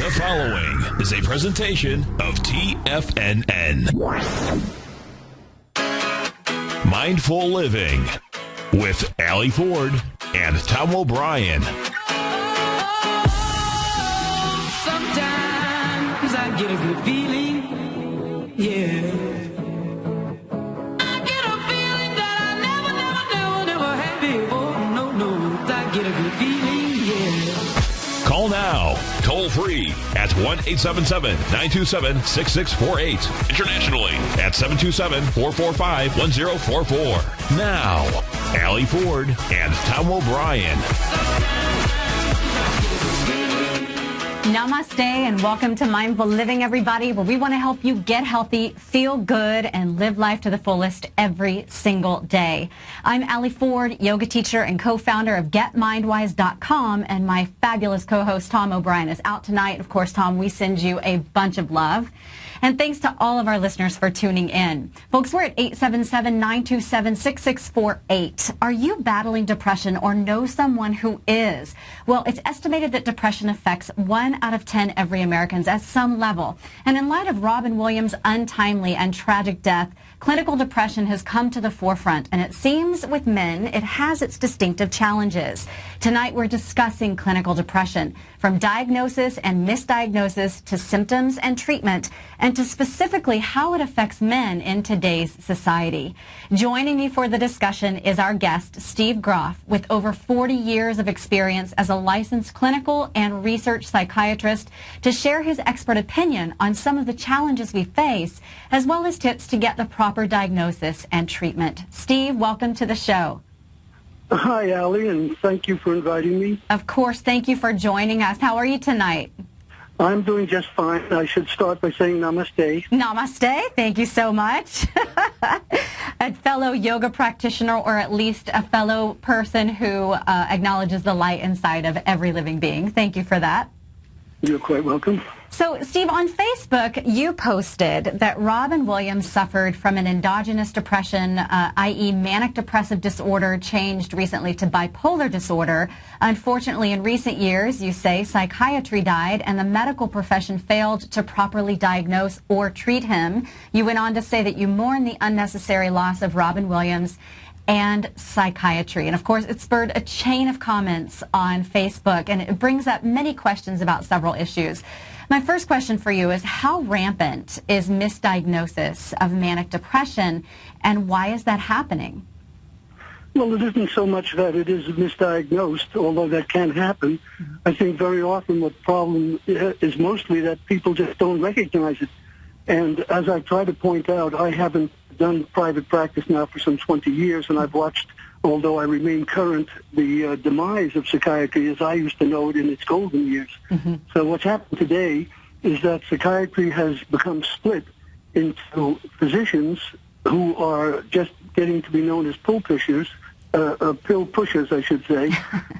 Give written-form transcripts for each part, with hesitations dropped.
The following is a presentation of TFNN. Mindful Living with Allie Ford and Tom O'Brien. Sometimes I get a good feeling, yeah. I get a feeling that I never had before. No, I get a good feeling, yeah. Call now, toll free at 1-877-927-6648. Internationally at 727-445-1044. Now, Allie Ford and Tom O'Brien. Namaste and welcome to Mindful Living, everybody, where we want to help you get healthy, feel good, and live life to the fullest every single day. I'm Allie Ford, yoga teacher and co-founder of GetMindWise.com, and my fabulous co-host Tom O'Brien is out tonight. Of course, Tom, we send you a bunch of love. And thanks to all of our listeners for tuning in. Folks, we're at 877-927-6648. Are you battling depression or know someone who is? Well, it's estimated that depression affects 1 out of 10 every Americans at some level. And in light of Robin Williams' untimely and tragic death, clinical depression has come to the forefront, and it seems with men it has its distinctive challenges. Tonight we're discussing clinical depression, from diagnosis and misdiagnosis to symptoms and treatment, and to specifically how it affects men in today's society. Joining me for the discussion is our guest, Steve Groff, with over 40 years of experience as a licensed clinical and research psychiatrist, to share his expert opinion on some of the challenges we face, as well as tips to get the proper diagnosis and treatment. Steve, welcome to the show. Hi, Allie, and thank you for inviting me. Of course, thank you for joining us. How are you tonight? I'm doing just fine. I should start by saying namaste. Namaste. Thank you so much. A fellow yoga practitioner, or at least a fellow person who acknowledges the light inside of every living being. Thank you for that. You're quite welcome. So, Steve, on Facebook, you posted that Robin Williams suffered from an endogenous depression, i.e. manic depressive disorder, changed recently to bipolar disorder. Unfortunately, in recent years, you say psychiatry died and the medical profession failed to properly diagnose or treat him. You went on to say that you mourn the unnecessary loss of Robin Williams and psychiatry. And of course, it spurred a chain of comments on Facebook, and it brings up many questions about several issues. My first question for you is, how rampant is misdiagnosis of manic depression, and why is that happening? Well, it isn't so much that it is misdiagnosed, although that can happen. I think very often the problem is mostly that people just don't recognize it. And as I try to point out, I haven't done private practice now for some 20 years, and I've watched, although I remain current, the demise of psychiatry as I used to know it in its golden years. Mm-hmm. So what's happened today is that psychiatry has become split into physicians who are just getting to be known as pill pushers, I should say,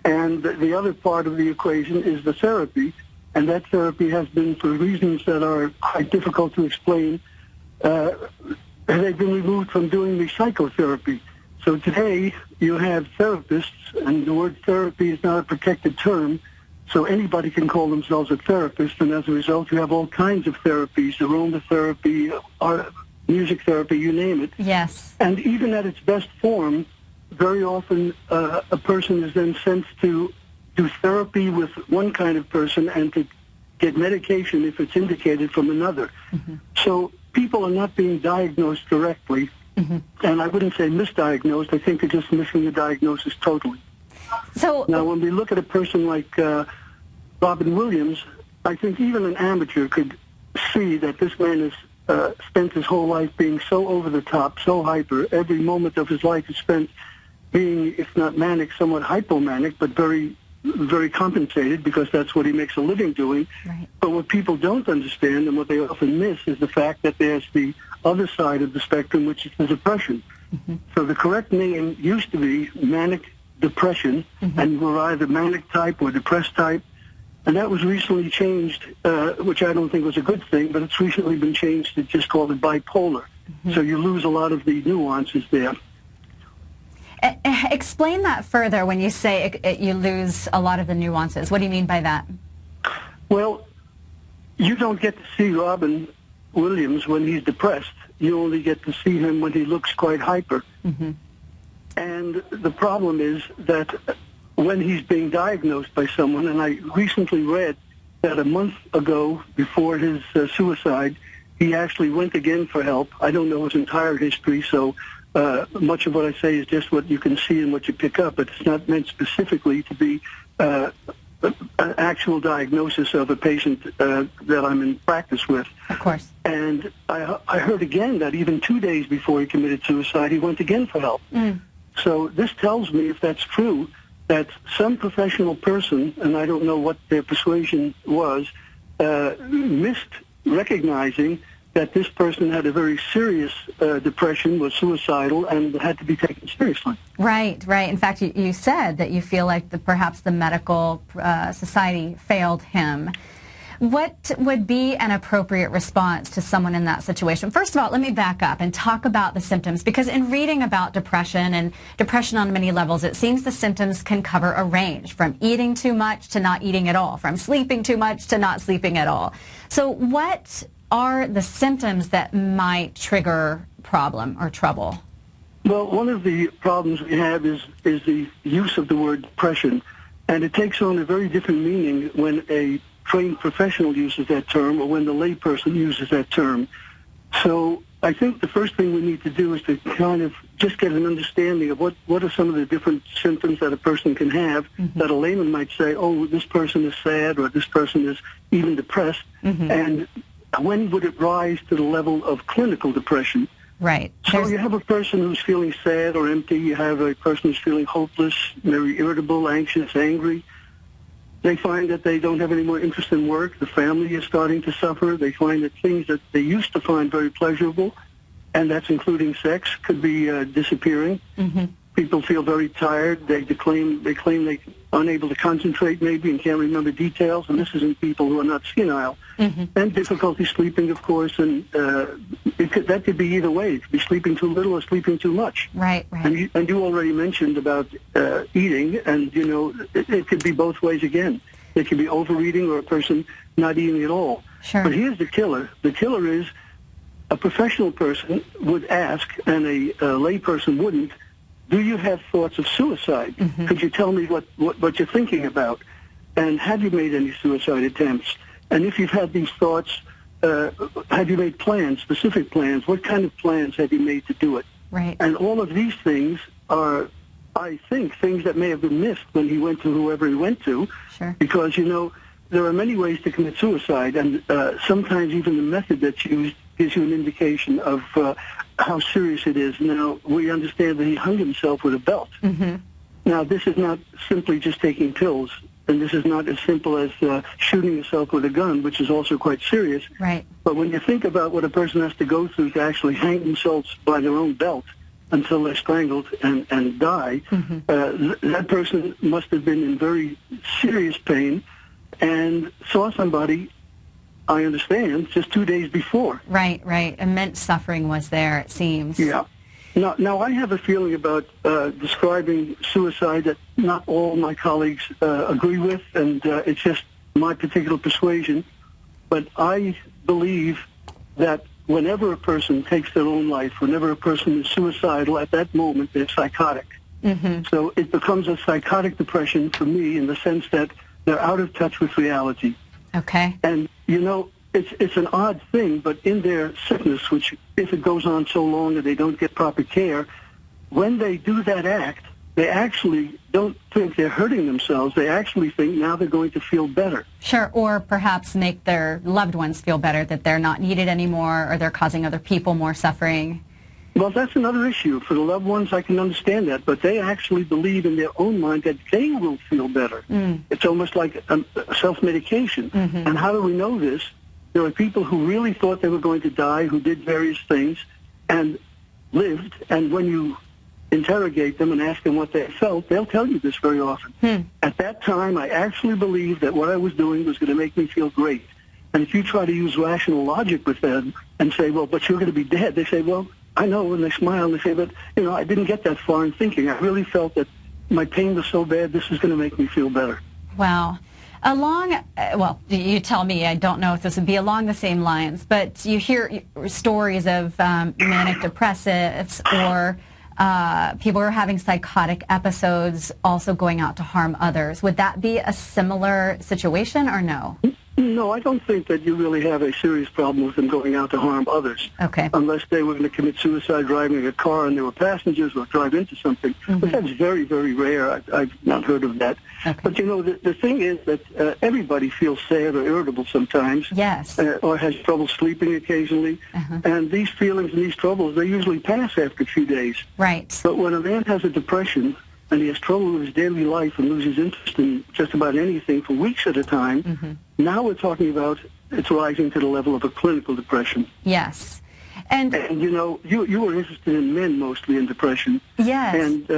and the other part of the equation is the therapy, and that therapy has been, for reasons that are quite difficult to explain, they've been removed from doing the psychotherapy. So today you have therapists, and the word therapy is not a protected term, so anybody can call themselves a therapist, and as a result you have all kinds of therapies, aromatherapy, music therapy, you name it. Yes. And even at its best form, very often a person is then sent to do therapy with one kind of person and to get medication if it's indicated from another. Mm-hmm. So people are not being diagnosed directly, mm-hmm. and I wouldn't say misdiagnosed. I think they're just missing the diagnosis totally. So now, when we look at a person like Robin Williams, I think even an amateur could see that this man has spent his whole life being so over the top, so hyper. Every moment of his life is spent being, if not manic, somewhat hypomanic, but very, very compensated, because that's what he makes a living doing. Right. But what people don't understand, and what they often miss, is the fact that there's the other side of the spectrum, which is the depression. Mm-hmm. So the correct name used to be manic depression, mm-hmm. and you were either manic type or depressed type, and that was recently changed, which I don't think was a good thing, but it's recently been changed to just call it bipolar. Mm-hmm. So you lose a lot of the nuances there. Explain that further when you say you lose a lot of the nuances. What do you mean by that? Well, you don't get to see Robin Williams when he's depressed. You only get to see him when he looks quite hyper. Mm-hmm. And the problem is that when he's being diagnosed by someone, and I recently read that a month ago, before his suicide, he actually went again for help. I don't know his entire history, so much of what I say is just what you can see and what you pick up. But it's not meant specifically to be an actual diagnosis of a patient that I'm in practice with. Of course. And I heard again that even 2 days before he committed suicide, he went again for help. Mm. So this tells me, if that's true, that some professional person, and I don't know what their persuasion was, missed recognizing that this person had a very serious depression, was suicidal, and had to be taken seriously. Right, right. In fact, you said that you feel like perhaps the medical society failed him. What would be an appropriate response to someone in that situation? First of all, let me back up and talk about the symptoms, because in reading about depression and depression on many levels, it seems the symptoms can cover a range from eating too much to not eating at all, from sleeping too much to not sleeping at all. So what are the symptoms that might trigger problem or trouble? Well, one of the problems we have is the use of the word depression, and it takes on a very different meaning when a trained professional uses that term or when the layperson uses that term. So I think the first thing we need to do is to kind of just get an understanding of what are some of the different symptoms that a person can have, mm-hmm. that a layman might say, oh, this person is sad, or this person is even depressed, mm-hmm. and when would it rise to the level of clinical depression? Right. So you have a person who's feeling sad or empty. You have a person who's feeling hopeless, very irritable, anxious, angry. They find that they don't have any more interest in work. The family is starting to suffer. They find that things that they used to find very pleasurable, and that's including sex, could be disappearing. Mm-hmm. People feel very tired. They claim they're unable to concentrate maybe and can't remember details, and this is in people who are not senile. Mm-hmm. And difficulty sleeping, of course, and that could be either way. It could be sleeping too little or sleeping too much. Right, right. And you already mentioned about eating, and, you know, it could be both ways again. It could be overeating or a person not eating at all. Sure. But here's the killer. The killer is a professional person would ask, and a lay person wouldn't, do you have thoughts of suicide? Mm-hmm. Could you tell me what you're thinking about? And have you made any suicide attempts? And if you've had these thoughts, have you made plans, specific plans? What kind of plans have you made to do it? Right. And all of these things are, I think, things that may have been missed when he went to whoever he went to. Sure. Because, you know, there are many ways to commit suicide, and sometimes even the method that's used gives you an indication of how serious it is. Now, we understand that he hung himself with a belt. Mm-hmm. Now, this is not simply just taking pills, and this is not as simple as shooting yourself with a gun, which is also quite serious. Right. But when you think about what a person has to go through to actually hang themselves by their own belt until they're strangled and die, mm-hmm. That person must have been in very serious pain and saw somebody, I understand, just 2 days before. Right, right. Immense suffering was there, it seems. Yeah. Now I have a feeling about describing suicide that not all my colleagues agree with, and it's just my particular persuasion. But I believe that whenever a person takes their own life, whenever a person is suicidal, at that moment they're psychotic. Mm-hmm. So it becomes a psychotic depression for me in the sense that they're out of touch with reality. Okay. And, you know, it's an odd thing, but in their sickness, which if it goes on so long that they don't get proper care, when they do that act, they actually don't think they're hurting themselves. They actually think now they're going to feel better. Sure, or perhaps make their loved ones feel better, that they're not needed anymore, or they're causing other people more suffering. Well, that's another issue. For the loved ones, I can understand that, but they actually believe in their own mind that they will feel better. Mm. It's almost like self-medication. Mm-hmm. And how do we know this? There are people who really thought they were going to die, who did various things and lived, and when you interrogate them and ask them what they felt, they'll tell you this very often. At that time, I actually believed that what I was doing was going to make me feel great. And if you try to use rational logic with them and say, well, but you're going to be dead, they say, well, I know, and they smile and they say, but, you know, I didn't get that far in thinking. I really felt that my pain was so bad, this is going to make me feel better. Wow. Well, you tell me, I don't know if this would be along the same lines, but you hear stories of manic depressives or people who are having psychotic episodes also going out to harm others. Would that be a similar situation or no? No, I don't think that you really have a serious problem with them going out to harm others. Okay. Unless they were going to commit suicide driving a car and there were passengers or drive into something. But that's very, very rare. I've not heard of that. Okay. But, you know, the thing is that everybody feels sad or irritable sometimes. Yes. Or has trouble sleeping occasionally. And these feelings and these troubles, they usually pass after a few days. Right. But when a man has a depression and he has trouble with his daily life and loses interest in just about anything for weeks at a time, now we're talking about it's rising to the level of a clinical depression. Yes. And you know, you were interested in men mostly in depression. yes. And,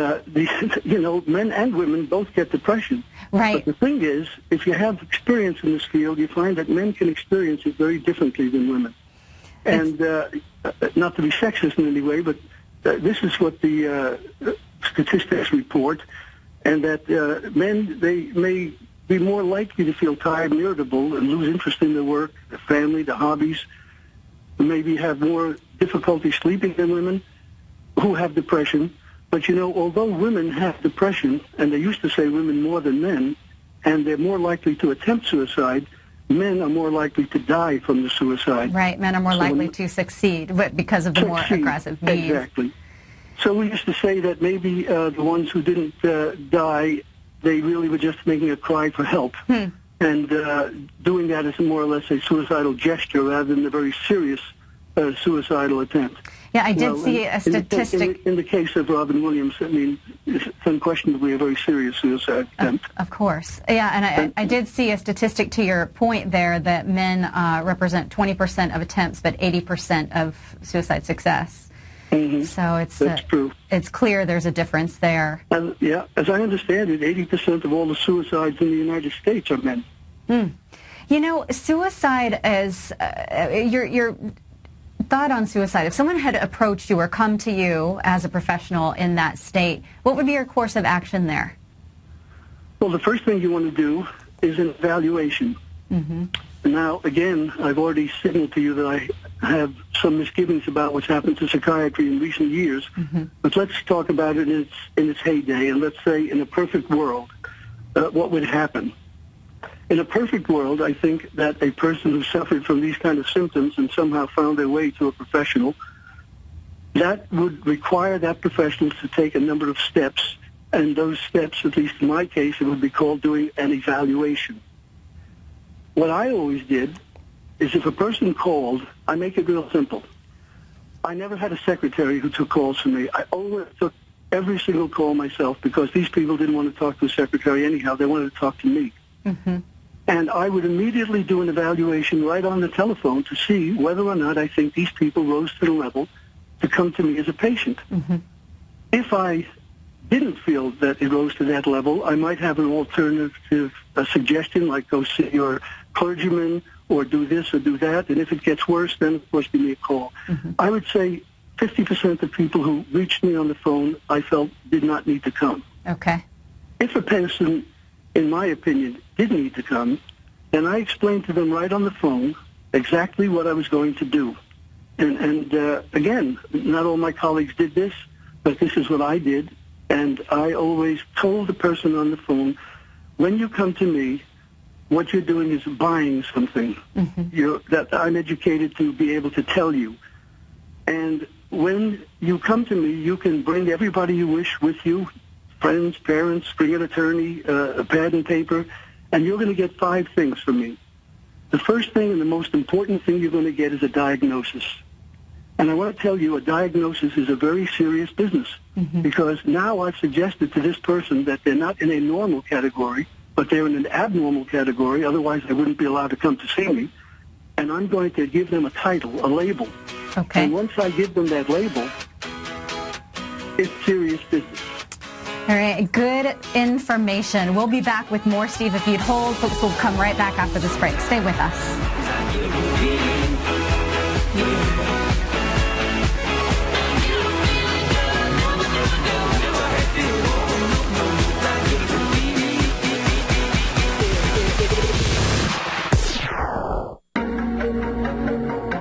you know, men and women both get depression. Right. But the thing is, if you have experience in this field, you find that men can experience it very differently than women. And not to be sexist in any way, but this is what the statistics report, and that men, they may be more likely to feel tired and irritable and lose interest in their work, their family, their hobbies, maybe have more difficulty sleeping than women who have depression. But, you know, although women have depression, and they used to say women more than men, and they're more likely to attempt suicide, men are more likely to die from the suicide. Right. Men are more likely to succeed because of the more aggressive needs. Exactly. So we used to say that maybe the ones who didn't die, they really were just making a cry for help. And doing that as more or less a suicidal gesture rather than a very serious suicidal attempt. Yeah, I did see a statistic. In the case of Robin Williams, I mean, it's unquestionably a very serious suicide attempt. Of course. Yeah, and I did see a statistic to your point there that men represent 20% of attempts, but 80% of suicide success. So That's true. It's clear there's a difference there. And, yeah, as I understand it, 80% of all the suicides in the United States are men. You know, suicide is your thought on suicide. If someone had approached you or come to you as a professional in that state, what would be your course of action there? Well, the first thing you want to do is an evaluation. Now, again, I've already signaled to you that I have some misgivings about what's happened to psychiatry in recent years. But let's talk about it in its heyday, and let's say in a perfect world, what would happen? In a perfect world, I think that a person who suffered from these kind of symptoms and somehow found their way to a professional, that would require that professional to take a number of steps, and those steps, at least in my case, it would be called doing an evaluation. What I always did is if a person called, I make it real simple. I never had a secretary who took calls from me. I always took every single call myself because these people didn't want to talk to a secretary anyhow. They wanted to talk to me. And I would immediately do an evaluation right on the telephone to see whether or not I think these people rose to the level to come to me as a patient. If I didn't feel that it rose to that level, I might have an alternative suggestion, like go see your clergyman or do this or do that. And if it gets worse, then, of course, give me a call. I would say 50% of people who reached me on the phone, I felt did not need to come. Okay. If a person, in my opinion, did need to come, then I explained to them right on the phone exactly what I was going to do. And again, not all my colleagues did this, but this is what I did. And I always told the person on the phone, when you come to me, what you're doing is buying something that I'm educated to be able to tell you. And when you come to me, you can bring everybody you wish with you, friends, parents, bring an attorney, a pad and paper, and you're going to get 5 things from me. The first thing and the most important thing you're going to get is a diagnosis. And I want to tell you, a diagnosis is a very serious business because now I've suggested to this person that they're not in a normal category, but they're in an abnormal category. Otherwise, they wouldn't be allowed to come to see me. And I'm going to give them a title, a label. Okay. And once I give them that label, it's serious business. All right, good information. We'll be back with more, Steve, if you'd hold. Folks, will come right back after this break. Stay with us.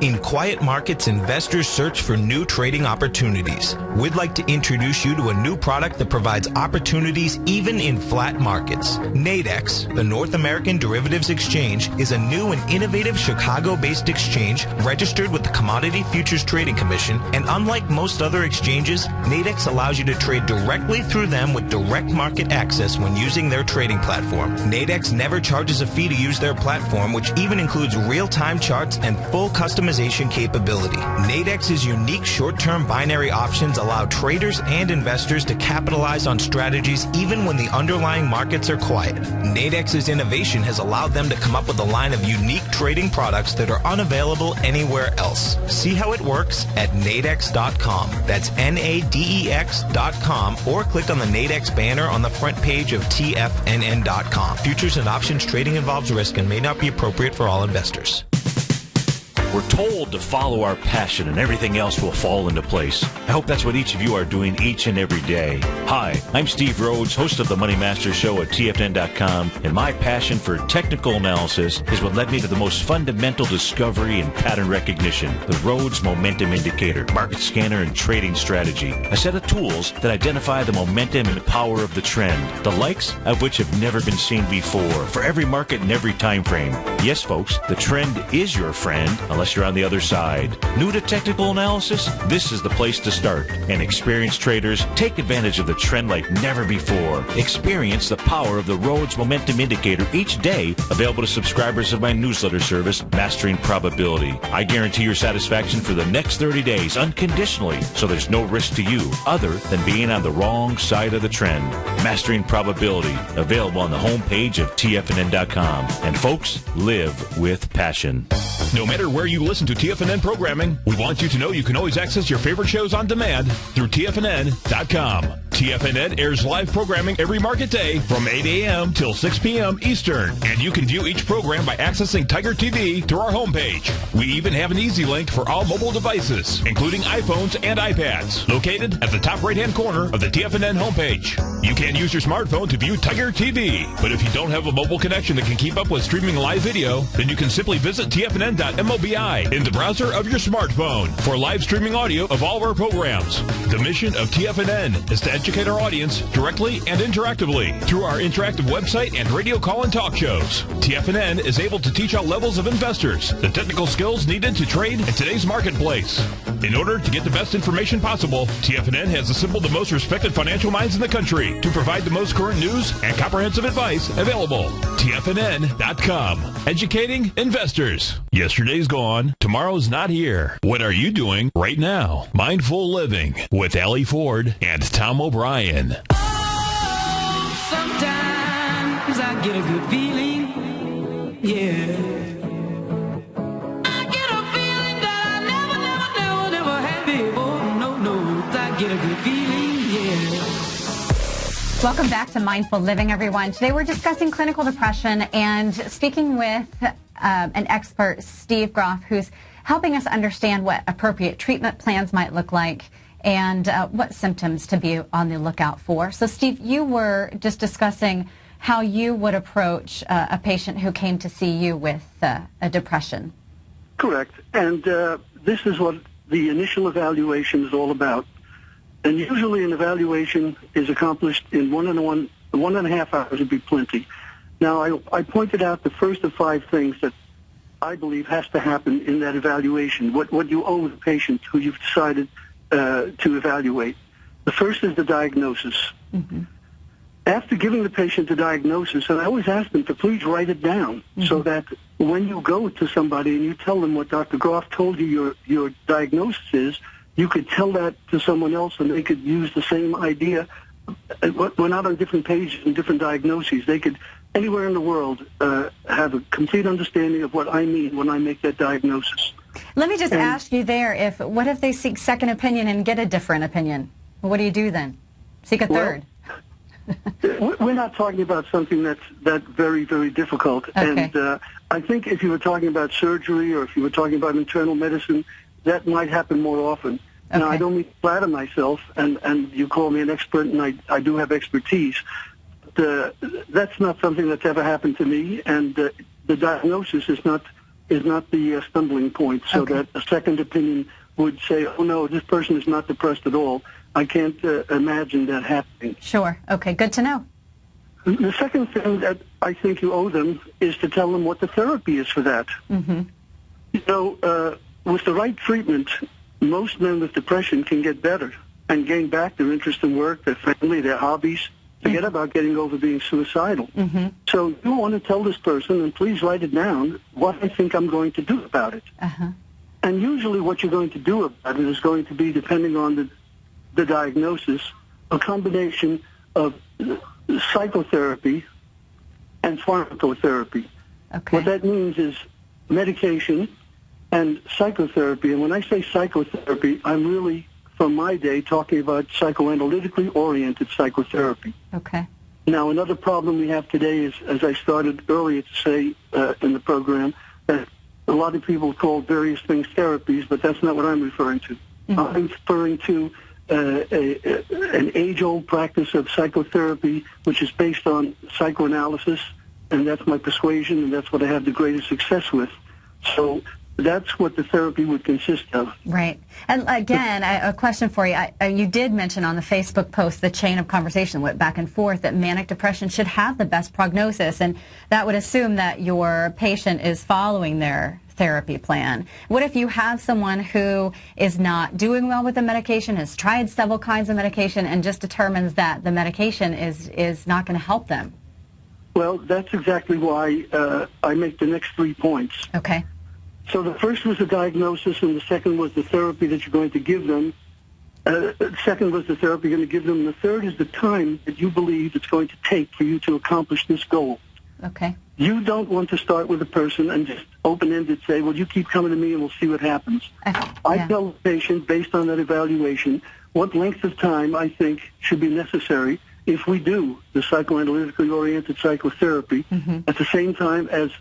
In quiet markets, investors search for new trading opportunities. We'd like to introduce you to a new product that provides opportunities even in flat markets. Nadex, the North American Derivatives Exchange, is a new and innovative Chicago-based exchange registered with the Commodity Futures Trading Commission, and unlike most other exchanges, Nadex allows you to trade directly through them with direct market access when using their trading platform. Nadex never charges a fee to use their platform, which even includes real-time charts and full customization capability. Nadex's unique short-term binary options allow traders and investors to capitalize on strategies even when the underlying markets are quiet. Nadex's innovation has allowed them to come up with a line of unique trading products that are unavailable anywhere else. See how it works at nadex.com. That's NADEX.com, or click on the Nadex banner on the front page of TFNN.com. Futures and options trading involves risk and may not be appropriate for all investors. We're told to follow our passion and everything else will fall into place. I hope that's what each of you are doing each and every day. Hi, I'm Steve Rhodes, host of the Money Master Show at TFNN.com, and my passion for technical analysis is what led me to the most fundamental discovery in pattern recognition, the Rhodes Momentum Indicator, market scanner, and trading strategy. A set of tools that identify the momentum and power of the trend, the likes of which have never been seen before, for every market and every time frame. Yes, folks, the trend is your friend, unless you're on the other side. New to technical analysis? This is the place to start. And experienced traders take advantage of the trend like never before. Experience the power of the Rhodes Momentum Indicator each day, available to subscribers of my newsletter service, Mastering Probability. I guarantee your satisfaction for the next 30 days unconditionally, so there's no risk to you other than being on the wrong side of the trend. Mastering Probability, available on the homepage of TFNN.com. And folks, live with passion. No matter where you listen to TFNN programming, we want you to know you can always access your favorite shows on demand through TFNN.com. TFNN airs live programming every market day from 8 a.m. till 6 p.m. Eastern, and you can view each program by accessing Tiger TV through our homepage. We even have an easy link for all mobile devices, including iPhones and iPads, located at the top right-hand corner of the TFNN homepage. You can use your smartphone to view Tiger TV, but if you don't have a mobile connection that can keep up with streaming live video, then you can simply visit TFNN.mobi in the browser of your smartphone for live streaming audio of all of our programs. The mission of TFNN is to educate our audience directly and interactively through our interactive website and radio call and talk shows. TFNN is able to teach all levels of investors the technical skills needed to trade in today's marketplace. In order to get the best information possible, TFNN has assembled the most respected financial minds in the country to provide the most current news and comprehensive advice available. TFNN.com. Educating investors. Yesterday's gone. Tomorrow's not here. What are you doing right now? Mindful Living with Allie Ford and Tom O'Brien. Oh, sometimes I get a good feeling, yeah. I get a feeling that I never had before. No, I get a good feeling, yeah. Welcome back to Mindful Living, everyone. Today we're discussing clinical depression and speaking with an expert, Steve Groff, who's helping us understand what appropriate treatment plans might look like and what symptoms to be on the lookout for. So, Steve, you were just discussing how you would approach a patient who came to see you with a depression. Correct. And this is what the initial evaluation is all about. And usually an evaluation is accomplished in 1.5 hours would be plenty. Now, I pointed out the first of 5 things that I believe has to happen in that evaluation, what you owe the patient who you've decided to evaluate. The first is the diagnosis. Mm-hmm. After giving the patient the diagnosis, and I always ask them to please write it down, so that when you go to somebody and you tell them what Dr. Groff told you your diagnosis is, you could tell that to someone else and they could use the same idea. We're not on different pages and different diagnoses. They could, anywhere in the world, have a complete understanding of what I mean when I make that diagnosis. Let me just ask you there, what if they seek second opinion and get a different opinion? What do you do then? Seek a third? We're not talking about something that's very, very difficult. Okay. And I think if you were talking about surgery or if you were talking about internal medicine, that might happen more often. Okay. Now, I don't mean to flatter myself, and you call me an expert, and I do have expertise. But that's not something that's ever happened to me, and the diagnosis is not is not the stumbling point, so Okay. that a second opinion would say, oh, no, this person is not depressed at all. I can't imagine that happening. Sure. Okay, good to know. The second thing that I think you owe them is to tell them what the therapy is for that. Mm-hmm. You know, with the right treatment, most men with depression can get better and gain back their interest in work, their family, their hobbies. Forget about getting over being suicidal. Mm-hmm. So you want to tell this person, and please write it down, what I think I'm going to do about it. Uh-huh. And usually what you're going to do about it is going to be, depending on the diagnosis, a combination of psychotherapy and pharmacotherapy. Okay. What that means is medication and psychotherapy. And when I say psychotherapy, I'm really, from my day, talking about psychoanalytically oriented psychotherapy. Okay. Now, another problem we have today is, as I started earlier to say in the program, that a lot of people call various things therapies, but that's not what I'm referring to. Mm-hmm. I'm referring to an age-old practice of psychotherapy, which is based on psychoanalysis, and that's my persuasion, and that's what I have the greatest success with. So that's what the therapy would consist of. Right. And again, a question for you. You did mention on the Facebook post, the chain of conversation went back and forth, that manic depression should have the best prognosis, and that would assume that your patient is following their therapy plan. What if you have someone who is not doing well with the medication, has tried several kinds of medication, and just determines that the medication is not going to help them? Well, that's exactly why I make the next 3 points. Okay. So the first was the diagnosis, and the second was the therapy that you're going to give them. Second was the therapy you're going to give them. And the third is the time that you believe it's going to take for you to accomplish this goal. Okay. You don't want to start with a person and just open-ended say, well, you keep coming to me and we'll see what happens. I tell the patient, based on that evaluation, what length of time I think should be necessary if we do the psychoanalytically oriented psychotherapy at the same time as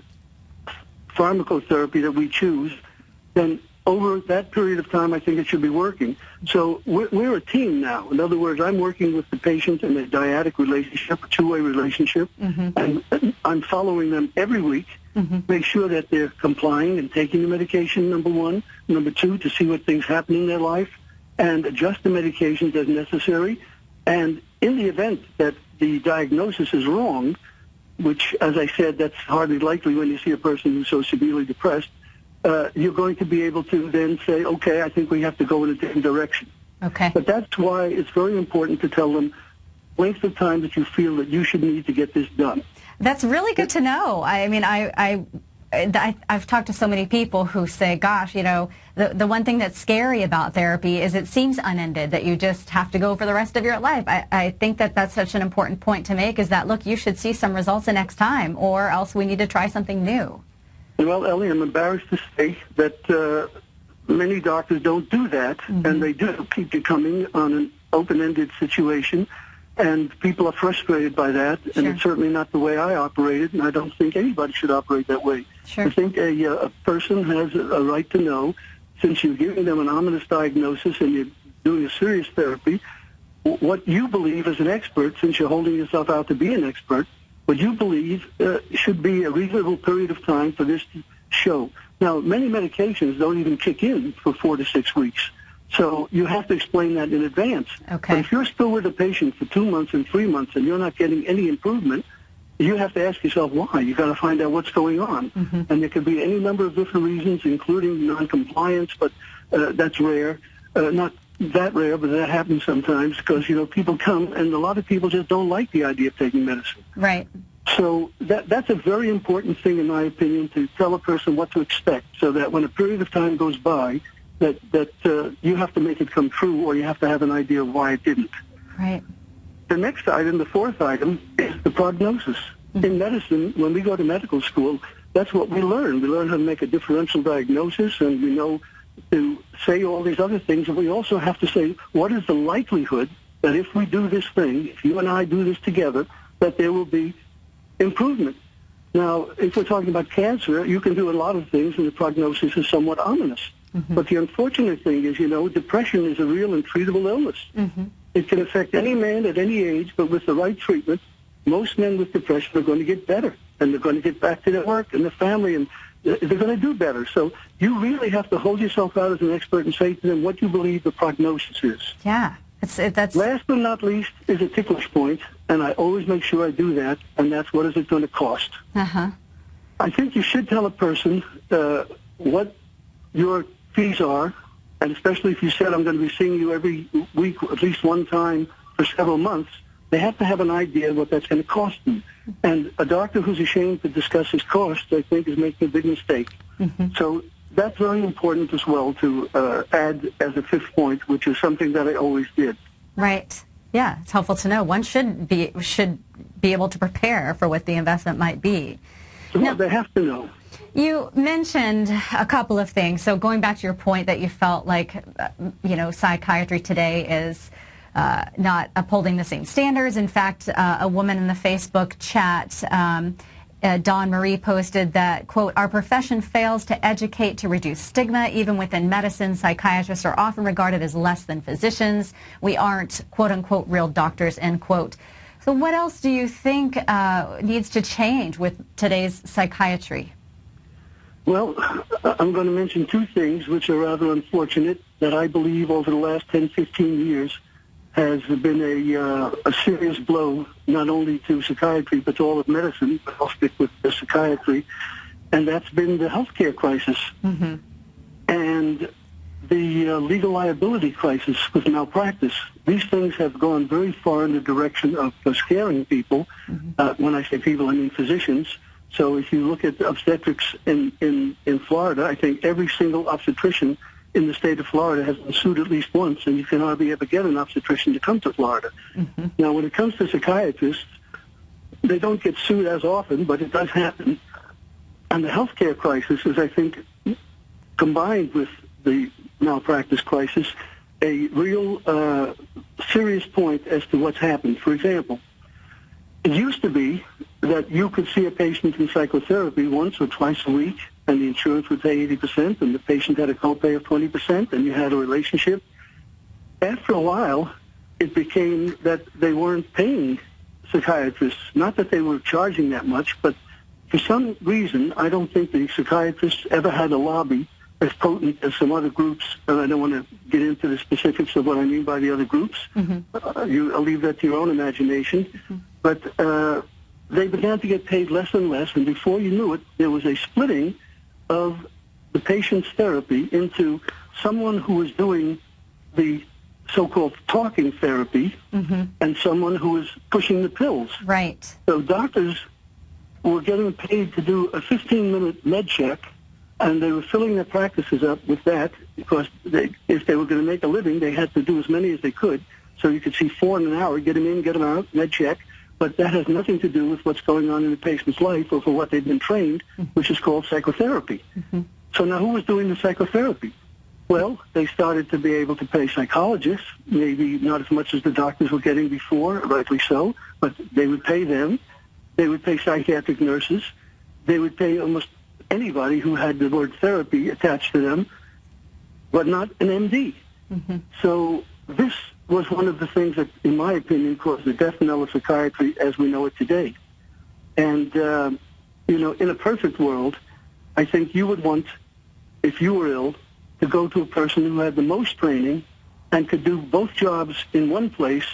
pharmacotherapy that we choose, then over that period of time, I think it should be working. So we're a team now. In other words, I'm working with the patient in a dyadic relationship, a two-way relationship, and I'm following them every week, make sure that they're complying and taking the medication, number one. Number two, to see what things happen in their life and adjust the medications as necessary. And in the event that the diagnosis is wrong, which, as I said, that's hardly likely when you see a person who's so severely depressed, you're going to be able to then say, okay, I think we have to go in a different direction. Okay. But that's why it's very important to tell them length of time that you feel that you should need to get this done. That's really good to know. I mean, I've talked to so many people who say, gosh, you know, the one thing that's scary about therapy is it seems unended, that you just have to go for the rest of your life. I think that that's such an important point to make, is that, look, you should see some results the next time, or else we need to try something new. Well, Ellie, I'm embarrassed to say that many doctors don't do that, and they do keep you coming on an open-ended situation, and people are frustrated by that, and it's certainly not the way I operated, and I don't think anybody should operate that way. Sure. I think a person has a right to know, since you're giving them an ominous diagnosis and you're doing a serious therapy, what you believe as an expert, since you're holding yourself out to be an expert, what you believe should be a reasonable period of time for this to show. Now, many medications don't even kick in for 4 to 6 weeks. So you have to explain that in advance. Okay. But if you're still with a patient for 2 months and 3 months and you're not getting any improvement, you have to ask yourself why. You've got to find out what's going on. And there could be any number of different reasons, including noncompliance, but that's rare. Not that rare, but that happens sometimes because, you know, people come and a lot of people just don't like the idea of taking medicine. Right. So that's a very important thing, in my opinion, to tell a person what to expect so that when a period of time goes by, that you have to make it come true, or you have to have an idea of why it didn't. Right. The next item, the fourth item, is the prognosis. In medicine, when we go to medical school, that's what we learn. We learn how to make a differential diagnosis, and we know to say all these other things, and we also have to say, what is the likelihood that if we do this thing, if you and I do this together, that there will be improvement. Now, if we're talking about cancer, you can do a lot of things, and the prognosis is somewhat ominous. But the unfortunate thing is, you know, depression is a real and treatable illness. It can affect any man at any age, but with the right treatment, most men with depression are going to get better, and they're going to get back to their work and their family, and they're going to do better. So you really have to hold yourself out as an expert and say to them what you believe the prognosis is. Yeah. That's Last but not least is a ticklish point, and I always make sure I do that, and that's what is it going to cost. Uh-huh. I think you should tell a person what your fees are, and especially if you said, I'm going to be seeing you every week, at least one time for several months, they have to have an idea of what that's going to cost them. And a doctor who's ashamed to discuss his costs, I think, is making a big mistake. Mm-hmm. So that's very important as well to add as a fifth point, which is something that I always did. Right. Yeah, it's helpful to know. One should be able to prepare for what the investment might be. So Now, they have to know. You mentioned a couple of things. So going back to your point that you felt like, psychiatry today is not upholding the same standards. In fact, a woman in the Facebook chat, Dawn Marie, posted that, quote, our profession fails to educate to reduce stigma. Even within medicine, psychiatrists are often regarded as less than physicians. We aren't, quote unquote, real doctors, end quote. So what else do you think needs to change with today's psychiatry? Well, I'm going to mention two things which are rather unfortunate that I believe over the last 10, 15 years has been a serious blow, not only to psychiatry, but to all of medicine, but I'll stick with the psychiatry, and that's been the healthcare crisis. Mm-hmm. And the legal liability crisis with malpractice. These things have gone very far in the direction of scaring people. Mm-hmm. When I say people, I mean physicians. So if you look at obstetrics in Florida, I think every single obstetrician in the state of Florida has been sued at least once, and you can hardly ever get an obstetrician to come to Florida. Mm-hmm. Now, when it comes to psychiatrists, they don't get sued as often, but it does happen. And the healthcare crisis is, I think, combined with the malpractice crisis, a real serious point as to what's happened. For example, it used to be that you could see a patient in psychotherapy once or twice a week, and the insurance would pay 80%, and the patient had a copay of 20%, and you had a relationship. After a while, it became that they weren't paying psychiatrists. Not that they were charging that much, but for some reason, I don't think the psychiatrists ever had a lobby as potent as some other groups, and I don't want to get into the specifics of what I mean by the other groups. Mm-hmm. I'll leave that to your own imagination. Mm-hmm. But they began to get paid less and less, and before you knew it, there was a splitting of the patient's therapy into someone who was doing the so-called talking therapy mm-hmm. and someone who was pushing the pills. Right. So doctors were getting paid to do a 15-minute med check, and they were filling their practices up with that because if they were going to make a living, they had to do as many as they could. So you could see 4 in an hour, get them in, get them out, med check. But that has nothing to do with what's going on in the patient's life or for what they've been trained, which is called psychotherapy. Mm-hmm. So now who was doing the psychotherapy? Well, they started to be able to pay psychologists, maybe not as much as the doctors were getting before, rightly so, but they would pay them. They would pay psychiatric nurses. They would pay almost anybody who had the word therapy attached to them, but not an MD. Mm-hmm. So this was one of the things that, in my opinion, caused the death knell of psychiatry as we know it today. And, in a perfect world, I think you would want, if you were ill, to go to a person who had the most training and could do both jobs in one place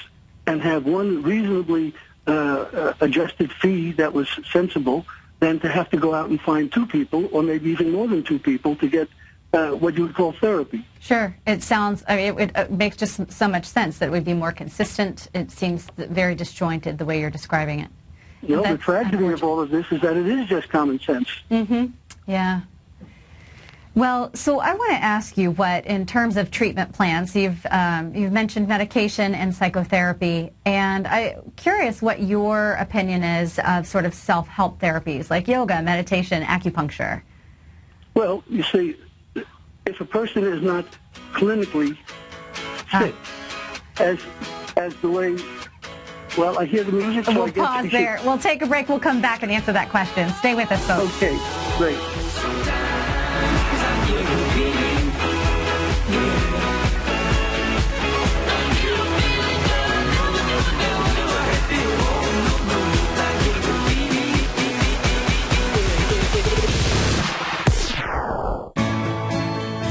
and have one reasonably adjusted fee that was sensible, than to have to go out and find 2 people or maybe even more than 2 people to get what you would call therapy. Sure. It sounds, it makes just so much sense that it would be more consistent. It seems very disjointed the way you're describing it. The tragedy of all of this is that it is just common sense. Mm-hmm. Yeah. Well, so I want to ask you what, in terms of treatment plans, you've mentioned medication and psychotherapy, and I'm curious what your opinion is of sort of self-help therapies like yoga, meditation, acupuncture. Well, you see, if a person is not clinically fit, as the way, well, I hear the music, so we'll I guess pause there. We'll take a break. We'll come back and answer that question. Stay with us, folks. Okay, great.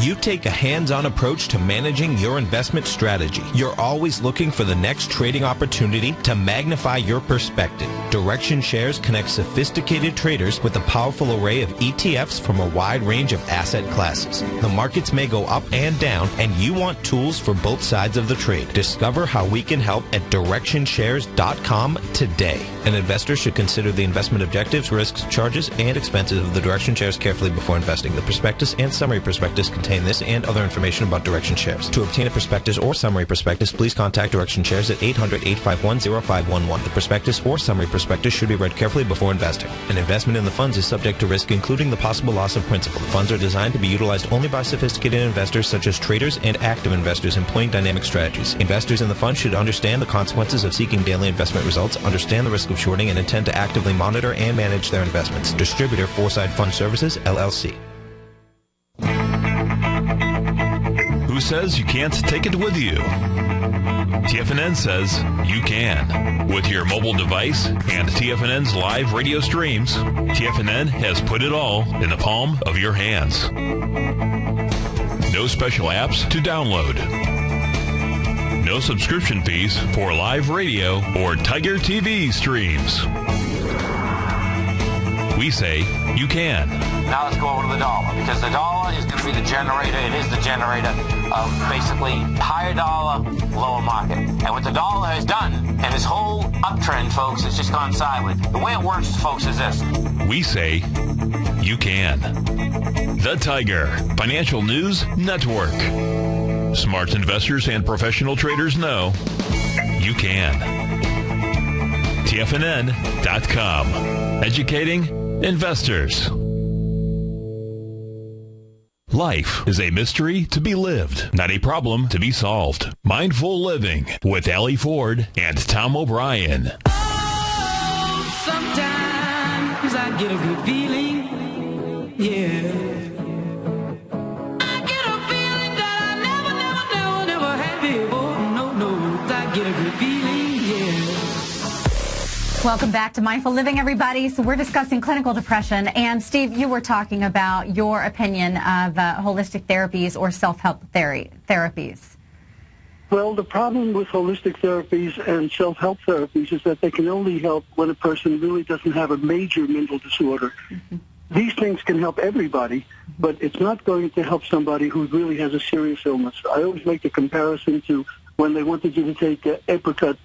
You take a hands-on approach to managing your investment strategy. You're always looking for the next trading opportunity to magnify your perspective. Direction Shares connects sophisticated traders with a powerful array of ETFs from a wide range of asset classes. The markets may go up and down, and you want tools for both sides of the trade. Discover how we can help at DirectionShares.com today. An investor should consider the investment objectives, risks, charges, and expenses of the Direction Shares carefully before investing. The prospectus and summary prospectus contain this and other information about Direction Shares. To obtain a prospectus or summary prospectus, please contact Direction Shares at 800-851-0511. The prospectus or summary prospectus should be read carefully before investing. An investment in the funds is subject to risk, including the possible loss of principal. The funds are designed to be utilized only by sophisticated investors such as traders and active investors employing dynamic strategies. Investors in the fund should understand the consequences of seeking daily investment results, understand the risk of shorting, and intend to actively monitor and manage their investments. Distributor Foresight Fund Services, LLC. Who says you can't take it with you? TFNN says you can. With your mobile device and TFNN's live radio streams, TFNN has put it all in the palm of your hands. No special apps to download. No subscription fees for live radio or Tiger TV streams. We say you can. Now let's go over to the dollar, because the dollar is going to be the generator. It is the generator of basically higher dollar, lower market. And what the dollar has done, and this whole uptrend, folks, has just gone sideways. The way it works, folks, is this. We say you can. The Tiger Financial News Network. Smart investors and professional traders know you can. TFNN.com. Educating investors. Life is a mystery to be lived, not a problem to be solved. Mindful Living with Allie Ford and Tom O'Brien. Oh, sometimes I get a good feeling, yeah. I get a feeling that I never had before. No, I get a good feeling, yeah. Welcome back to Mindful Living, everybody. So we're discussing clinical depression. And Steve, you were talking about your opinion of holistic therapies or self-help therapies. Well, the problem with holistic therapies and self-help therapies is that they can only help when a person really doesn't have a major mental disorder. Mm-hmm. These things can help everybody, but it's not going to help somebody who really has a serious illness. I always make the comparison to when they wanted you to take apricot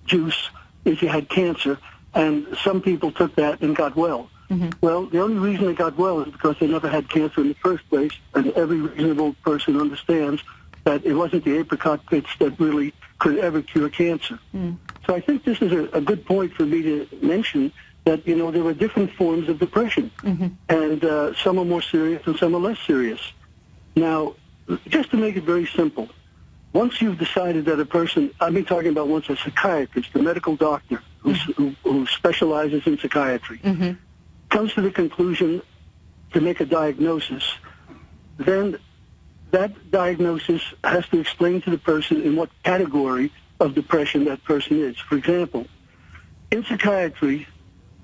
juice if you had cancer, and some people took that and got well. Mm-hmm. Well, the only reason they got well is because they never had cancer in the first place, and every reasonable person understands that it wasn't the apricot pits that really could ever cure cancer. Mm. So I think this is a good point for me to mention that, you know, there are different forms of depression, mm-hmm. and some are more serious and some are less serious. Now, just to make it very simple, once you've decided that a person, I've been talking about once a psychiatrist, a medical doctor who specializes in psychiatry, mm-hmm. comes to the conclusion to make a diagnosis, then that diagnosis has to explain to the person in what category of depression that person is. For example, in psychiatry,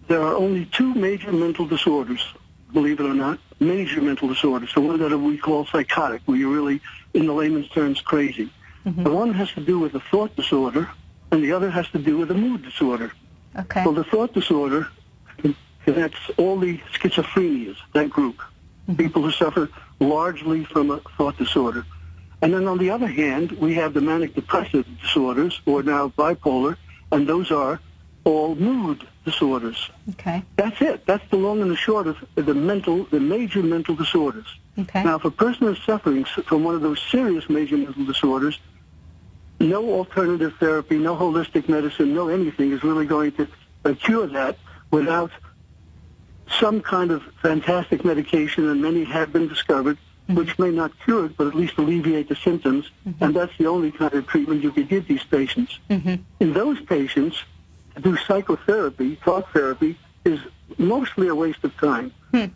there are only two major mental disorders, believe it or not, major mental disorders, the one that we call psychotic, where you're really, in the layman's terms, crazy. Mm-hmm. The one has to do with a thought disorder, and the other has to do with a mood disorder. Okay. So the thought disorder connects all the schizophrenias, that group, mm-hmm. people who suffer largely from a thought disorder. And then on the other hand, we have the manic depressive disorders, or now bipolar, and those are all mood disorders. Okay. That's it. That's the long and the short of the major mental disorders. Okay. Now, if a person is suffering from one of those serious major mental disorders, no alternative therapy, no holistic medicine, no anything is really going to cure that without some kind of fantastic medication, and many have been discovered, mm-hmm. which may not cure it, but at least alleviate the symptoms, mm-hmm. and that's the only kind of treatment you could give these patients. Mm-hmm. In those patients, to do psychotherapy, thought therapy, is mostly a waste of time.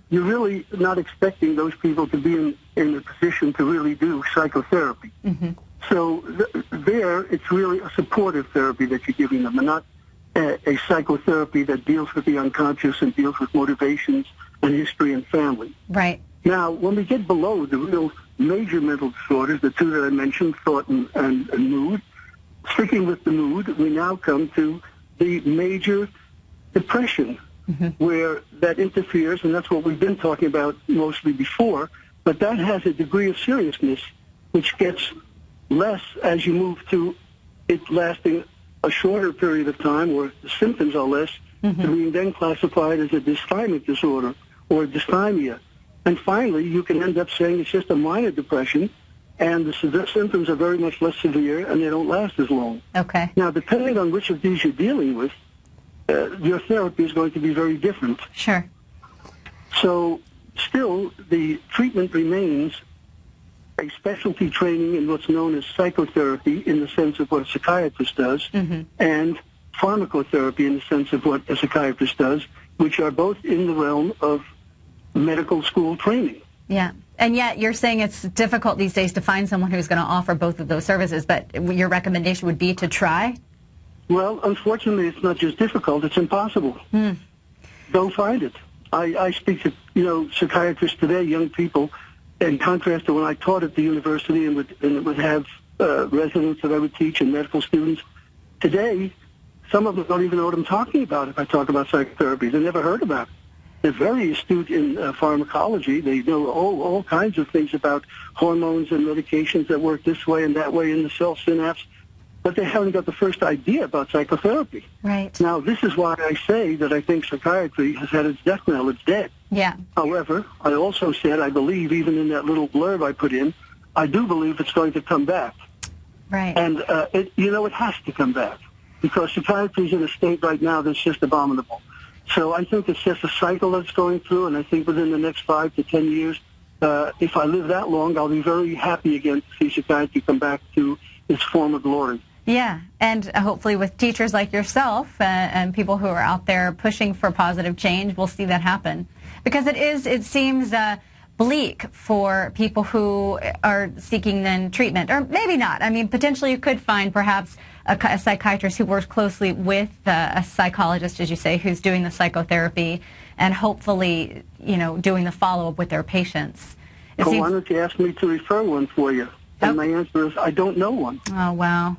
You're really not expecting those people to be in a position to really do psychotherapy. Mm-hmm. So there, it's really a supportive therapy that you're giving them, and not a psychotherapy that deals with the unconscious and deals with motivations and history and family. Right. Now, when we get below the real major mental disorders, the two that I mentioned, thought and mood, sticking with the mood, we now come to the major depression, where that interferes, and that's what we've been talking about mostly before, but that has a degree of seriousness which gets less as you move to it lasting a shorter period of time, or the symptoms are less, to being then classified as a dysthymic disorder or a dysthymia. And finally, you can end up saying it's just a minor depression, and the symptoms are very much less severe, and they don't last as long. Okay. Now, depending on which of these you're dealing with, your therapy is going to be very different. Sure. So, still, the treatment remains a specialty training in what's known as psychotherapy, in the sense of what a psychiatrist does, and pharmacotherapy in the sense of what a psychiatrist does, which are both in the realm of medical school training. Yeah. And yet you're saying it's difficult these days to find someone who's going to offer both of those services, but your recommendation would be to try? Well, unfortunately, it's not just difficult, it's impossible. Don't find it. I speak to, psychiatrists today, young people, in contrast to when I taught at the university and would have residents that I would teach and medical students. Today, some of them don't even know what I'm talking about if I talk about psychotherapy. They never heard about it. They're very astute in pharmacology. They know all kinds of things about hormones and medications that work this way and that way in the cell synapse, but they haven't got the first idea about psychotherapy. Right. Now, this is why I say that I think psychiatry has had its death knell. It's dead. Yeah. However, I also said, I believe, even in that little blurb I put in, I do believe it's going to come back. Right. And, it has to come back, because psychiatry is in a state right now that's just abominable. So I think it's just a cycle that's going through, and I think within the next 5 to 10 years, if I live that long, I'll be very happy again to see psychiatry come back to its former glory. Yeah, and hopefully with teachers like yourself and people who are out there pushing for positive change, we'll see that happen. Because it seems bleak for people who are seeking then treatment, or maybe not. I mean, potentially you could find perhaps a psychiatrist who works closely with a psychologist, as you say, who's doing the psychotherapy and hopefully, doing the follow-up with their patients. Why don't you ask me to refer one for you? And my answer is, I don't know one. Oh, wow.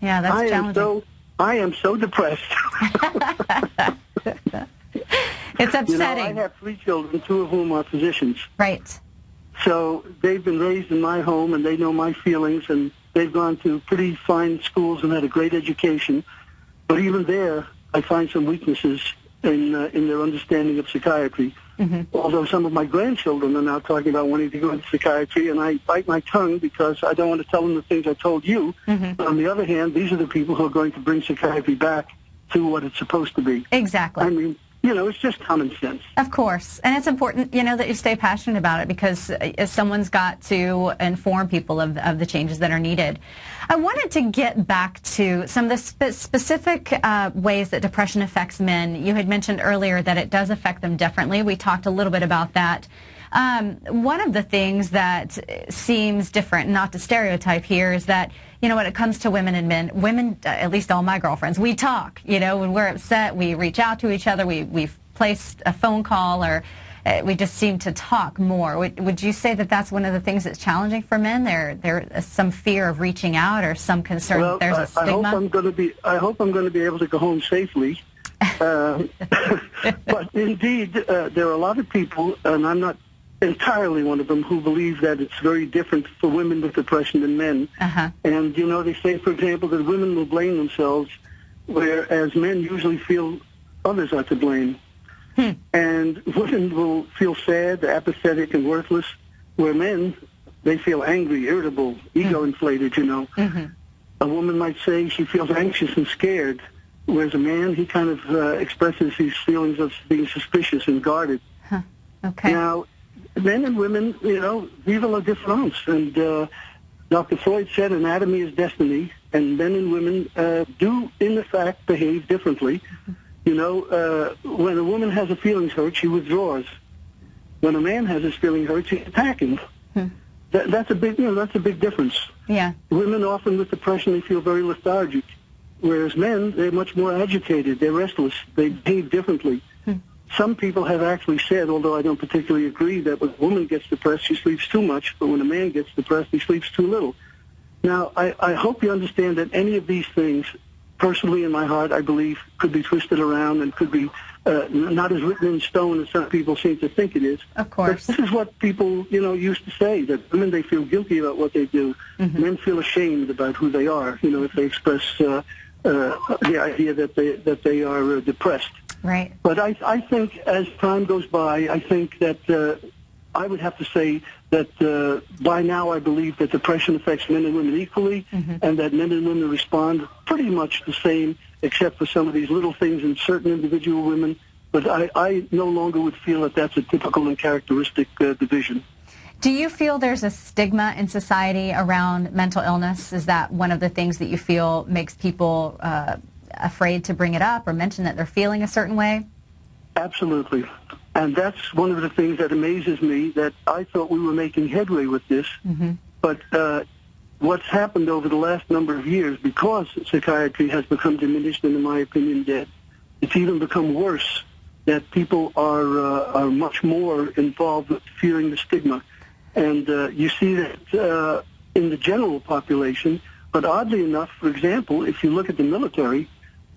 Yeah, that's challenging. I am so depressed. It's upsetting. I have 3 children, 2 of whom are physicians. Right. So they've been raised in my home, and they know my feelings, and they've gone to pretty fine schools and had a great education. But even there, I find some weaknesses in their understanding of psychiatry. Although some of my grandchildren are now talking about wanting to go into psychiatry, and I bite my tongue because I don't want to tell them the things I told you. But on the other hand, these are the people who are going to bring psychiatry back to what it's supposed to be. Exactly. I mean, it's just common sense. Of course. And it's important, that you stay passionate about it, because someone's got to inform people of the changes that are needed. I wanted to get back to some of the specific ways that depression affects men. You had mentioned earlier that it does affect them differently. We talked a little bit about that. One of the things that seems different, not to stereotype here, is that, when it comes to women and men, women, at least all my girlfriends, we talk. When we're upset, we reach out to each other. We've placed a phone call, or we just seem to talk more. Would you say that that's one of the things that's challenging for men? There is some fear of reaching out, or some concern that there's a stigma? I hope I'm going to be able to go home safely. But indeed, there are a lot of people, and I'm not entirely one of them, who believe that it's very different for women with depression than men. And, they say, for example, that women will blame themselves, whereas men usually feel others are to blame. And women will feel sad, apathetic, and worthless, where men, they feel angry, irritable, ego-inflated, A woman might say she feels anxious and scared, whereas a man, he kind of expresses these feelings of being suspicious and guarded. Okay. Now, men and women, vive la différence. And Dr. Freud said anatomy is destiny, and men and women do, in fact, behave differently. When a woman has a feelings hurt, she withdraws. When a man has his feeling hurt, she's attacking. That's a big, that's a big difference. Yeah. Women often with depression, they feel very lethargic, whereas men, they're much more agitated. They're restless. They behave differently. some people have actually said, although I don't particularly agree, that when a woman gets depressed, she sleeps too much, but when a man gets depressed, he sleeps too little. Now, I hope you understand that any of these things, personally in my heart, I believe, could be twisted around and could be not as written in stone as some people seem to think it is. Of course. But this is what people, used to say, that women, they feel guilty about what they do. Mm-hmm. Men feel ashamed about who they are, if they express the idea that they are depressed. Right. But I think as time goes by, I think that I would have to say that by now I believe that depression affects men and women equally, mm-hmm. and that men and women respond pretty much the same, except for some of these little things in certain individual women. But I no longer would feel that that's a typical and characteristic division. Do you feel there's a stigma in society around mental illness? Is that one of the things that you feel makes people afraid to bring it up or mention that they're feeling a certain way? Absolutely. And that's one of the things that amazes me, that I thought we were making headway with this. Mm-hmm. But what's happened over the last number of years, because psychiatry has become diminished and, in my opinion, dead, it's even become worse, that people are much more involved with fearing the stigma. And you see that in the general population. But oddly enough, for example, if you look at the military,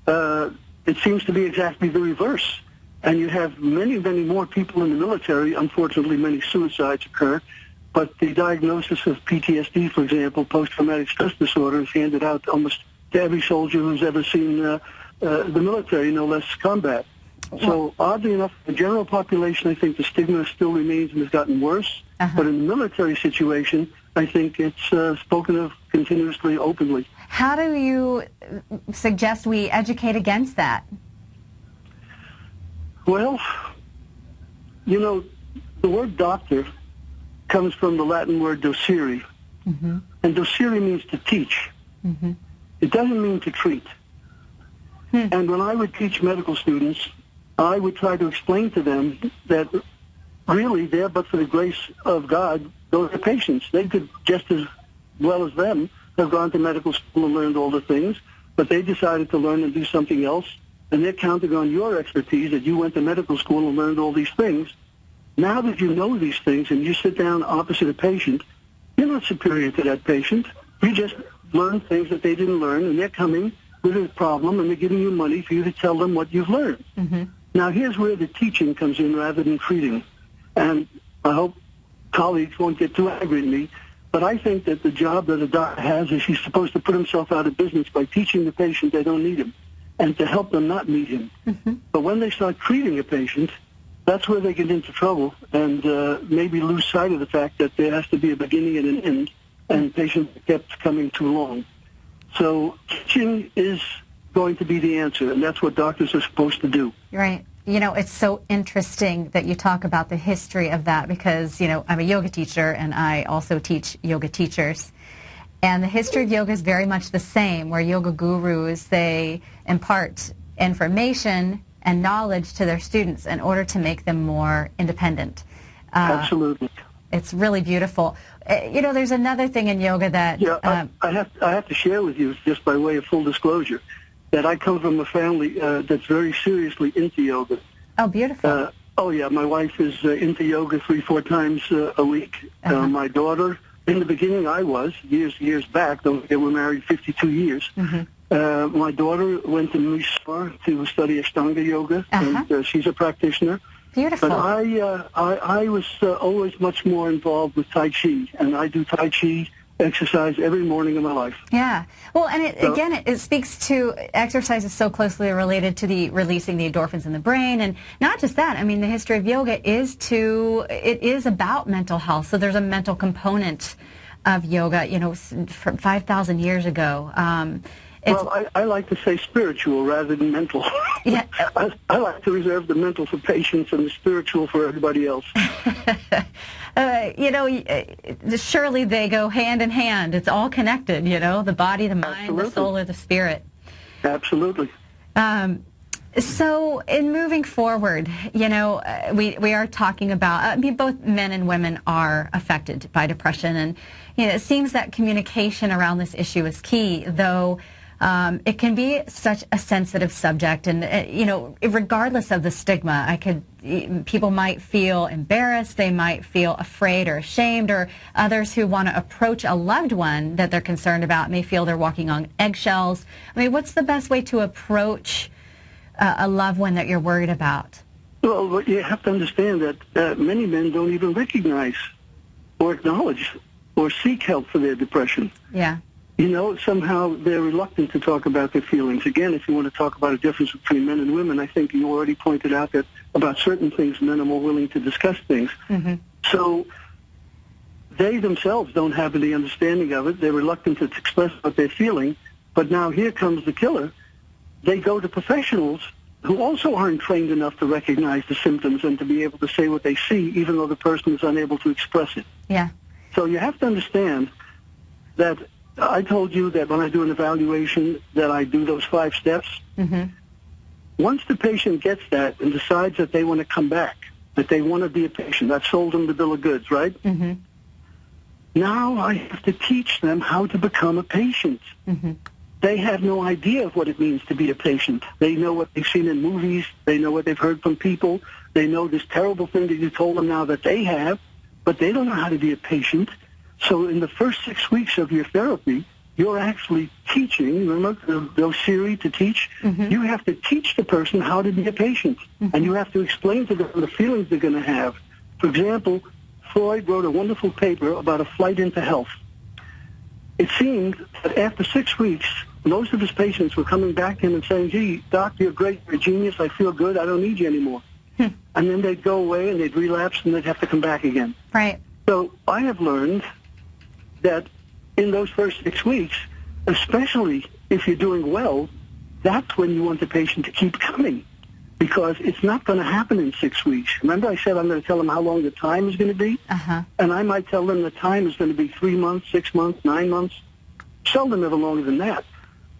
it seems to be exactly the reverse. And you have many, many more people in the military. Unfortunately, many suicides occur. But the diagnosis of PTSD, for example, post-traumatic stress disorder, is handed out almost to every soldier who's ever seen the military, no less combat. So oddly enough, the general population, I think the stigma still remains and has gotten worse. Uh-huh. But in the military situation, I think it's spoken of continuously, openly. How do you suggest we educate against that? Well, the word doctor comes from the Latin word docere. Mm-hmm. And docere means to teach. Mm-hmm. It doesn't mean to treat. And when I would teach medical students, I would try to explain to them that really there, but for the grace of God, those are patients. They could just as well as them have gone to medical school and learned all the things, but they decided to learn and do something else, and they're counting on your expertise that you went to medical school and learned all these things. Now that you know these things and you sit down opposite a patient, you're not superior to that patient. You just learn things that they didn't learn, and they're coming with a problem, and they're giving you money for you to tell them what you've learned. Mm-hmm. Now, here's where the teaching comes in rather than treating. And I hope colleagues won't get too angry at me, but I think that the job that a doctor has is he's supposed to put himself out of business by teaching the patient they don't need him and to help them not need him. Mm-hmm. But when they start treating a patient, that's where they get into trouble and maybe lose sight of the fact that there has to be a beginning and an end, and patients kept coming too long. So teaching is going to be the answer, and that's what doctors are supposed to do. Right. It's so interesting that you talk about the history of that because, I'm a yoga teacher and I also teach yoga teachers. And the history of yoga is very much the same, where yoga gurus, they impart information and knowledge to their students in order to make them more independent. Absolutely. It's really beautiful. There's another thing in yoga that... Yeah, I have to share with you, just by way of full disclosure, that I come from a family that's very seriously into yoga. Oh, beautiful. My wife is into yoga 3-4 times a week. Uh-huh. My daughter, in the beginning I was, years back, don't forget we're married 52 years. Mm-hmm. My daughter went to Mysore to study Ashtanga yoga, uh-huh. and she's a practitioner. Beautiful. But I was always much more involved with Tai Chi, and I do Tai Chi exercise every morning of my life. Yeah. Well, and it speaks to exercise is so closely related to the releasing the endorphins in the brain, and not just that. I mean, the history of yoga is about mental health. So there's a mental component of yoga, from 5,000 years ago. I like to say spiritual rather than mental. Yeah. I like to reserve the mental for patients and the spiritual for everybody else. Surely they go hand in hand. It's all connected, the body, the mind, Absolutely. The soul, or the spirit. Absolutely. So in moving forward, we are talking about, both men and women are affected by depression. And, it seems that communication around this issue is key, though It can be such a sensitive subject, and regardless of the stigma, people might feel embarrassed, they might feel afraid or ashamed, or others who want to approach a loved one that they're concerned about may feel they're walking on eggshells. I mean, what's the best way to approach a loved one that you're worried about? Well, you have to understand that many men don't even recognize or acknowledge or seek help for their depression. Yeah. Somehow they're reluctant to talk about their feelings. Again, if you want to talk about a difference between men and women, I think you already pointed out that about certain things, men are more willing to discuss things. Mm-hmm. So they themselves don't have any understanding of it. They're reluctant to express what they're feeling. But now here comes the killer. They go to professionals who also aren't trained enough to recognize the symptoms and to be able to say what they see, even though the person is unable to express it. Yeah. So you have to understand that I told you that when I do an evaluation that I do those 5 steps. Mm-hmm. Once the patient gets that and decides that they want to come back, that they want to be a patient, I've sold them the bill of goods, right? Mm-hmm. Now I have to teach them how to become a patient. Mm-hmm. They have no idea of what it means to be a patient. They know what they've seen in movies. They know what they've heard from people. They know this terrible thing that you told them now that they have, but they don't know how to be a patient. So in the first 6 weeks of your therapy, you're actually teaching, remember those series to teach? Mm-hmm. You have to teach the person how to be a patient, mm-hmm. and you have to explain to them the feelings they're going to have. For example, Freud wrote a wonderful paper about a flight into health. It seemed that after 6 weeks, most of his patients were coming back to him and saying, gee, doc, you're great, you're a genius, I feel good, I don't need you anymore. And then they'd go away and they'd relapse and they'd have to come back again. Right. So I have learned that in those first 6 weeks, especially if you're doing well, that's when you want the patient to keep coming, because it's not going to happen in 6 weeks. Remember I said I'm going to tell them how long the time is going to be? Uh-huh. And I might tell them the time is going to be 3 months, 6 months, 9 months, seldom ever longer than that.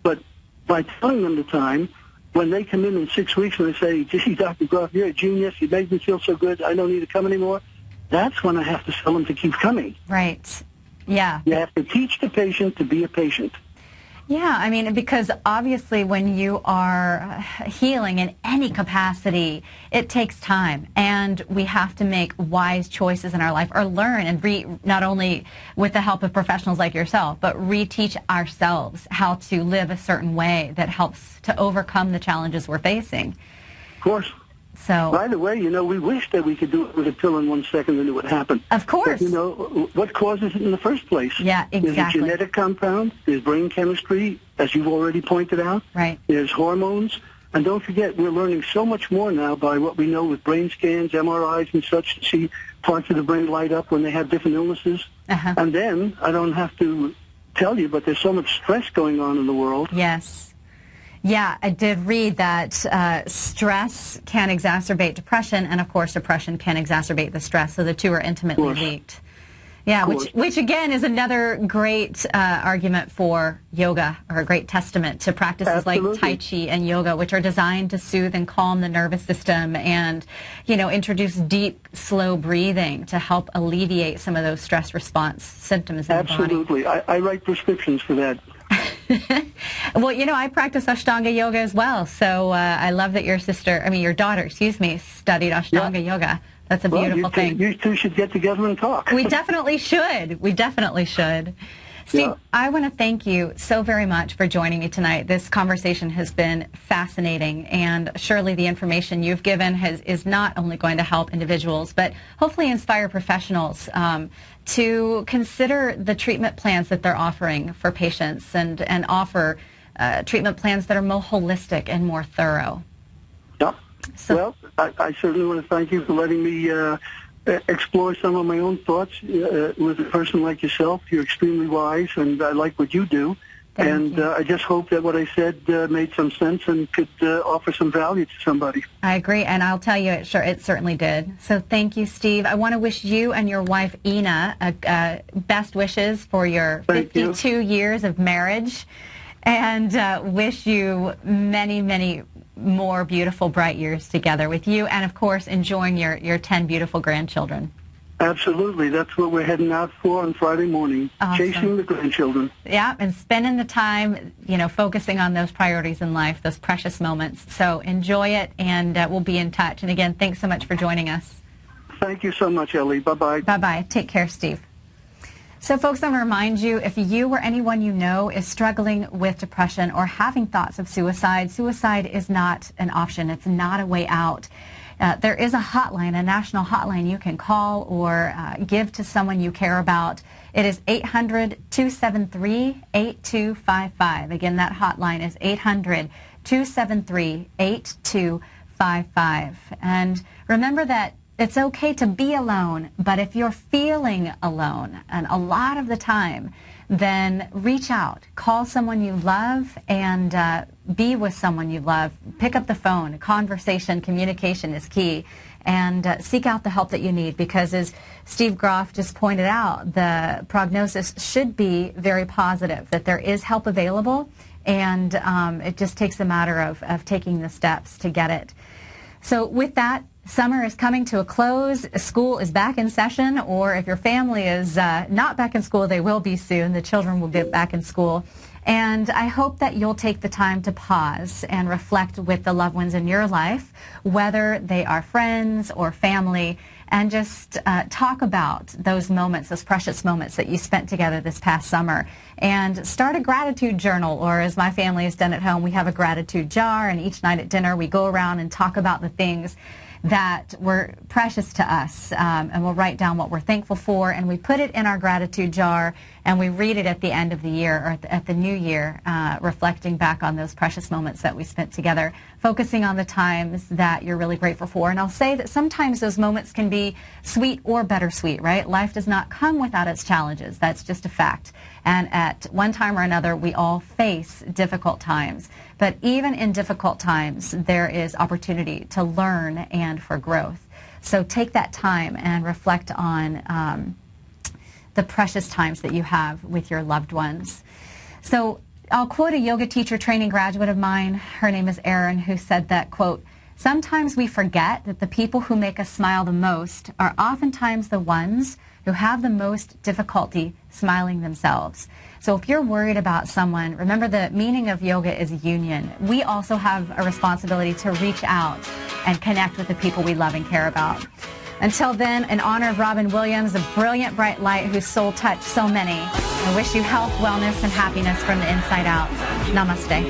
But by telling them the time, when they come in 6 weeks and they say, gee, Dr. Groff, you're a genius, you make me feel so good, I don't need to come anymore, that's when I have to tell them to keep coming. Right. Yeah. You have to teach the patient to be a patient. Yeah, I mean, because obviously when you are healing in any capacity, it takes time, and we have to make wise choices in our life, or learn and not only with the help of professionals like yourself, but reteach ourselves how to live a certain way that helps to overcome the challenges we're facing. Of course. So, by the way, we wish that we could do it with a pill in 1 second and it would happen. Of course. But, what causes it in the first place? Yeah, exactly. There's a genetic compound, there's brain chemistry, as you've already pointed out. Right. There's hormones. And don't forget, we're learning so much more now by what we know with brain scans, MRIs and such, to see parts of the brain light up when they have different illnesses. Uh-huh. And then, I don't have to tell you, but there's so much stress going on in the world. Yes. Yeah, I did read that stress can exacerbate depression, and of course depression can exacerbate the stress, so the two are intimately linked. Yeah, which again is another great argument for yoga, or a great testament to practices like Tai Chi and yoga, which are designed to soothe and calm the nervous system and, introduce deep, slow breathing to help alleviate some of those stress response symptoms in the body. Absolutely. I write prescriptions for that. Well, I practice Ashtanga yoga as well, so I love that your daughter, studied Ashtanga yoga. That's a beautiful thing. You two should get together and talk. We definitely should. We definitely should. Steve, I want to thank you so very much for joining me tonight. This conversation has been fascinating, and surely the information you've given is not only going to help individuals, but hopefully inspire professionals to consider the treatment plans that they're offering for patients and offer treatment plans that are more holistic and more thorough. Yeah. So, well, I certainly want to thank you for letting me explore some of my own thoughts with a person like yourself. You're extremely wise, and I like what you do. Thank you. I just hope that what I said made some sense and could offer some value to somebody. I agree, and I'll tell you, it certainly did. So thank you, Steve. I want to wish you and your wife, Ina, best wishes for your 52 years of marriage, and wish you many, many more beautiful, bright years together with you, and, of course, enjoying your 10 beautiful grandchildren. Absolutely. That's what we're heading out for on Friday morning, Awesome. chasing the grandchildren. Yeah, and spending the time, focusing on those priorities in life, those precious moments. So enjoy it, and we'll be in touch. And again, thanks so much for joining us. Thank you so much, Ellie. Bye-bye. Bye-bye. Take care, Steve. So, folks, I want to remind you, if you or anyone you know is struggling with depression or having thoughts of suicide, suicide is not an option. It's not a way out. There is a hotline, a national hotline you can call or give to someone you care about. It is 800-273-8255. Again, that hotline is 800-273-8255. And remember that it's okay to be alone, but if you're feeling alone, and a lot of the time, then reach out. Call someone you love and be with someone you love. Pick up the phone. Conversation, communication is key. And seek out the help that you need, because as Steve Groff just pointed out, the prognosis should be very positive, that there is help available, and it just takes a matter of taking the steps to get it. So with that, summer is coming to a close. School is back in session, or if your family is not back in school, they will be soon. The children will get back in school. And I hope that you'll take the time to pause and reflect with the loved ones in your life, whether they are friends or family, and just talk about those moments, those precious moments that you spent together this past summer. And start a gratitude journal, or as my family has done at home, we have a gratitude jar, and each night at dinner we go around and talk about the things that were precious to us, and we'll write down what we're thankful for, and we put it in our gratitude jar, and we read it at the end of the year, or at the new year, reflecting back on those precious moments that we spent together, focusing on the times that you're really grateful for. And I'll say that sometimes those moments can be sweet or bittersweet, right? Life does not come without its challenges. That's just a fact. And at one time or another, we all face difficult times. But even in difficult times, there is opportunity to learn and for growth. So take that time and reflect on the precious times that you have with your loved ones. So I'll quote a yoga teacher training graduate of mine. Her name is Erin, who said that, quote, "Sometimes we forget that the people who make us smile the most are oftentimes the ones who have the most difficulty smiling themselves." So if you're worried about someone, remember the meaning of yoga is union. We also have a responsibility to reach out and connect with the people we love and care about. Until then, in honor of Robin Williams, a brilliant bright light whose soul touched so many, I wish you health, wellness, and happiness from the inside out. Namaste.